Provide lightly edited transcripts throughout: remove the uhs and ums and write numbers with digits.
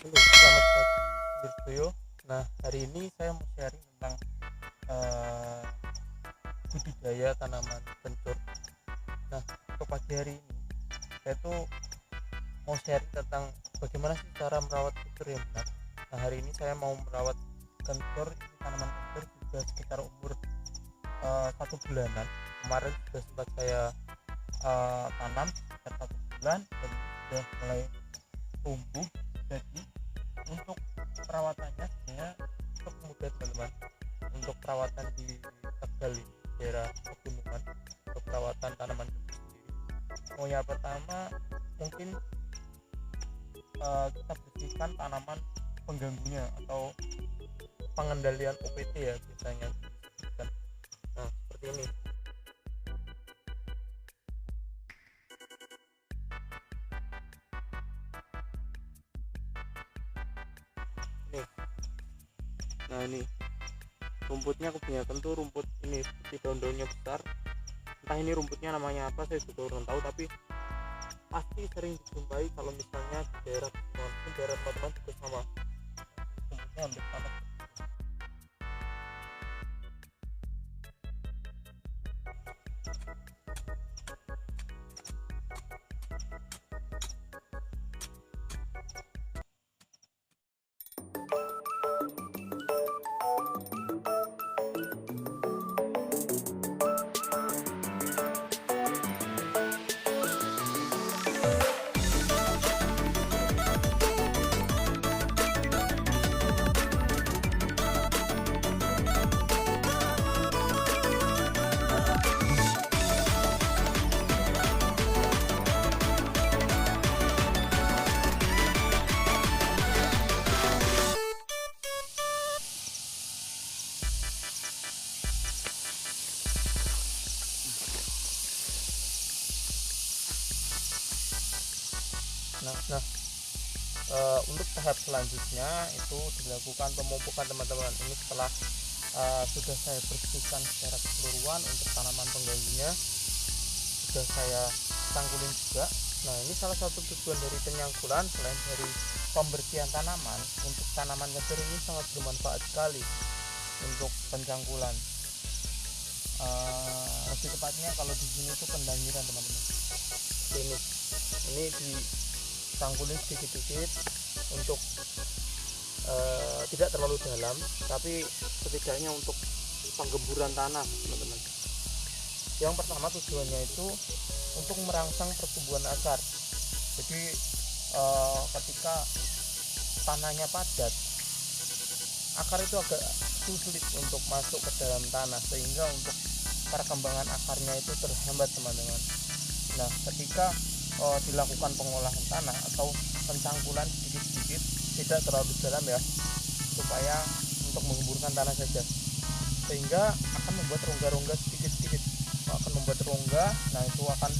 Halo, selamat pagi Suryo. Nah, hari ini saya mau sharing tentang uh, budidaya tanaman kencur. Nah, untuk pagi hari ini saya tuh mau sharing tentang bagaimana sih cara merawat kencur yang benar. Nah, hari ini saya mau merawat kencur. Ini tanaman kencur sudah sekitar umur 1 bulanan. Kemarin sudah sempat saya tanam sekitar 1 bulan dan sudah mulai tumbuh. Jadi untuk perawatannya sebenarnya cukup mudah teman-teman. Untuk perawatan di Tegal ini, daerah pegunungan, untuk perawatan tanaman sendiri, yang pertama mungkin kita bersihkan tanaman pengganggunya atau pengendalian OPT ya biasanya disebutkan. Nah, seperti ini. Nah, ini rumputnya kebanyakan tuh rumput ini seperti daun-daunnya besar. Entah ini rumputnya namanya apa, saya juga kurang tahu, tapi pasti sering dijumpai kalau misalnya di daerah teman-teman juga sama, rumputnya hampir sama. Nah, untuk tahap selanjutnya itu dilakukan pemupukan teman-teman. Ini setelah sudah saya bersihkan secara keseluruhan untuk tanaman pengganggunya, sudah saya tangkulin juga. Nah, ini salah satu tujuan dari penyangkulan selain dari pembersihan tanaman. Untuk tanaman kencur ini sangat bermanfaat sekali untuk pencangkulan. Lebih tepatnya kalau di sini itu pendangiran teman-teman. Ini ditangkulin sedikit-sedikit untuk tidak terlalu dalam, tapi setidaknya untuk penggemburan tanah teman-teman. Yang pertama tujuannya itu untuk merangsang pertumbuhan akar. Jadi ketika tanahnya padat, akar itu agak sulit untuk masuk ke dalam tanah, sehingga untuk perkembangan akarnya itu terhambat teman-teman. Nah, ketika dilakukan pengolahan tanah atau pencangkulan sedikit-sedikit, tidak terlalu dalam ya, supaya untuk menggemburkan tanah saja, sehingga akan membuat rongga-rongga sedikit-sedikit, akan membuat rongga. Nah, itu akan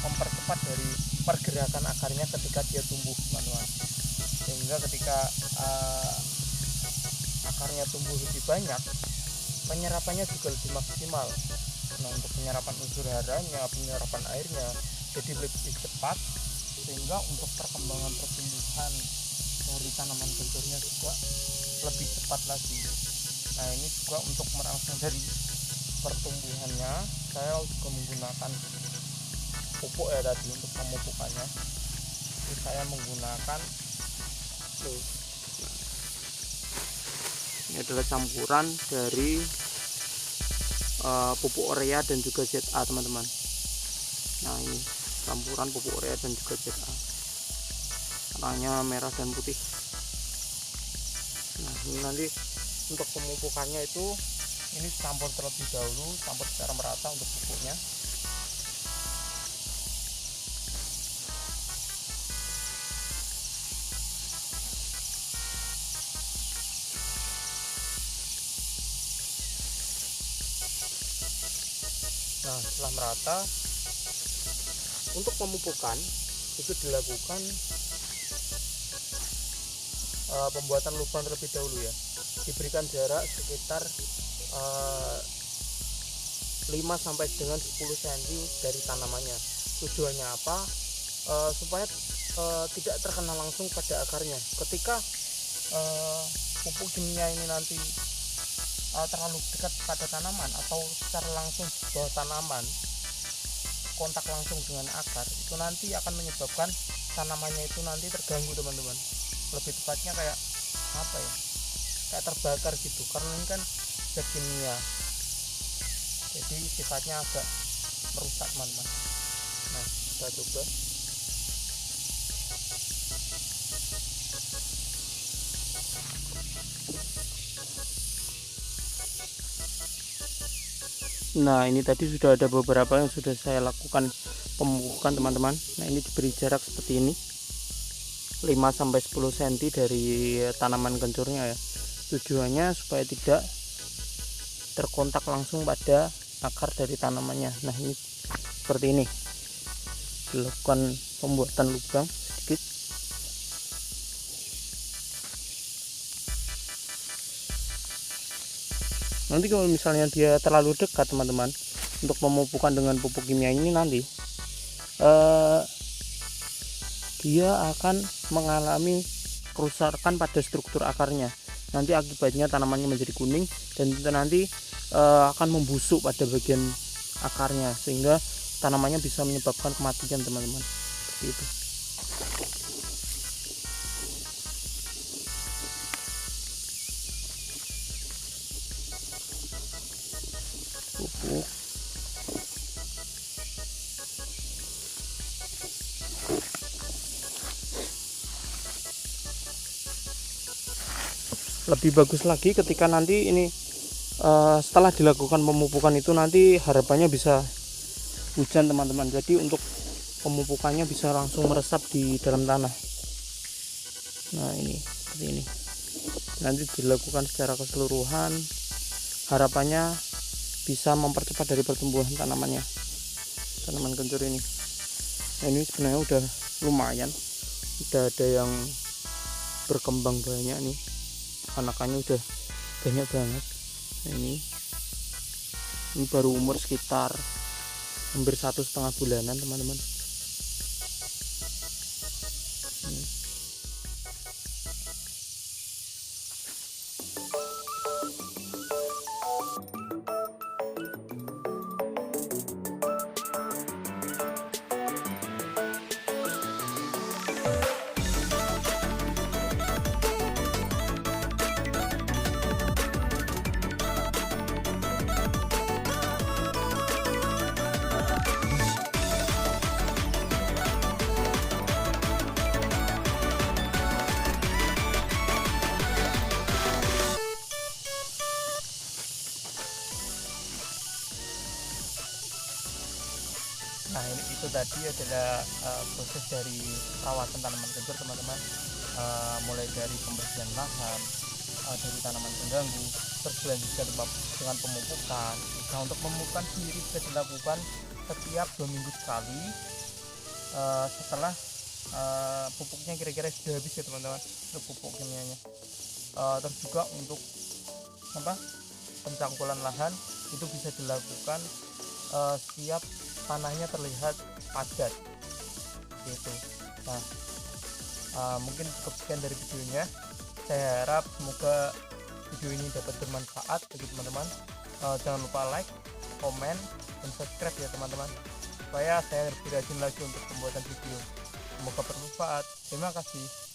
mempercepat dari pergerakan akarnya ketika dia tumbuh teman-teman, sehingga ketika akarnya tumbuh lebih banyak, penyerapannya juga lebih maksimal. Nah, untuk penyerapan unsur haranya, penyerapan airnya jadi lebih cepat, sehingga untuk perkembangan pertumbuhan dari tanaman kencurnya juga lebih cepat lagi. Nah, ini juga untuk merangsang dari pertumbuhannya, saya juga menggunakan pupuk ya tadi untuk pemupukannya. Jadi saya menggunakan ini adalah campuran dari pupuk urea dan juga ZA teman-teman. Nah, ini campuran pupuk urea dan juga ZA, warnanya merah dan putih. Nah, ini nanti untuk pemupukannya itu ini campur terlebih dahulu, campur secara merata untuk pupuknya. Nah, setelah merata, untuk pemupukan itu dilakukan pembuatan lubang terlebih dahulu ya. Diberikan jarak sekitar 5 sampai dengan 10 cm dari tanamannya. Tujuannya apa? supaya tidak terkena langsung pada akarnya. Ketika pupuk kimia ini nanti terlalu dekat pada tanaman atau secara langsung di bawah tanaman, kontak langsung dengan akar, itu nanti akan menyebabkan tanamannya itu nanti terganggu teman-teman. Lebih tepatnya kayak apa ya, kayak terbakar gitu, karena ini kan zat kimia, jadi sifatnya agak merusak teman-teman. Nah, kita coba. Nah, ini tadi sudah ada beberapa yang sudah saya lakukan pemupukan teman-teman. Nah, ini diberi jarak seperti ini, 5-10 cm dari tanaman kencurnya ya. Tujuannya supaya tidak terkontak langsung pada akar dari tanamannya. Nah, ini seperti ini, dilakukan pembuatan lubang sedikit. Nanti kalau misalnya dia terlalu dekat teman-teman, untuk pemupukan dengan pupuk kimia ini nanti dia akan mengalami kerusakan pada struktur akarnya. Nanti akibatnya tanamannya menjadi kuning dan nanti akan membusuk pada bagian akarnya, sehingga tanamannya bisa menyebabkan kematian teman-teman. Seperti itu. Pupuk. Lebih bagus lagi ketika nanti ini setelah dilakukan pemupukan itu nanti harapannya bisa hujan teman-teman. Jadi untuk pemupukannya bisa langsung meresap di dalam tanah. Nah, ini seperti ini. Nanti dilakukan secara keseluruhan, harapannya bisa mempercepat dari pertumbuhan tanamannya, tanaman kencur ini. Nah, ini sebenarnya udah lumayan, udah ada yang berkembang banyak nih, anakannya udah banyak banget. Nah, ini baru umur sekitar hampir 1,5 bulanan teman-teman. Nah, itu tadi adalah proses dari perawatan tanaman kencur teman-teman, mulai dari pembersihan lahan dari tanaman pengganggu, terus dilanjutkan dengan pemupukan. Nah, untuk pemupukan sendiri bisa dilakukan setiap 2 minggu sekali setelah pupuknya kira-kira sudah habis ya teman-teman, untuk pupuk kimianya. Terus juga untuk pencangkulan lahan itu bisa dilakukan setiap tanahnya terlihat padat gitu. Nah, mungkin cukup sekian dari videonya. Saya harap semoga video ini dapat bermanfaat bagi teman-teman. Jangan lupa like, komen, dan subscribe ya teman-teman, supaya saya lebih rajin lagi untuk pembuatan video. Semoga bermanfaat. Terima kasih.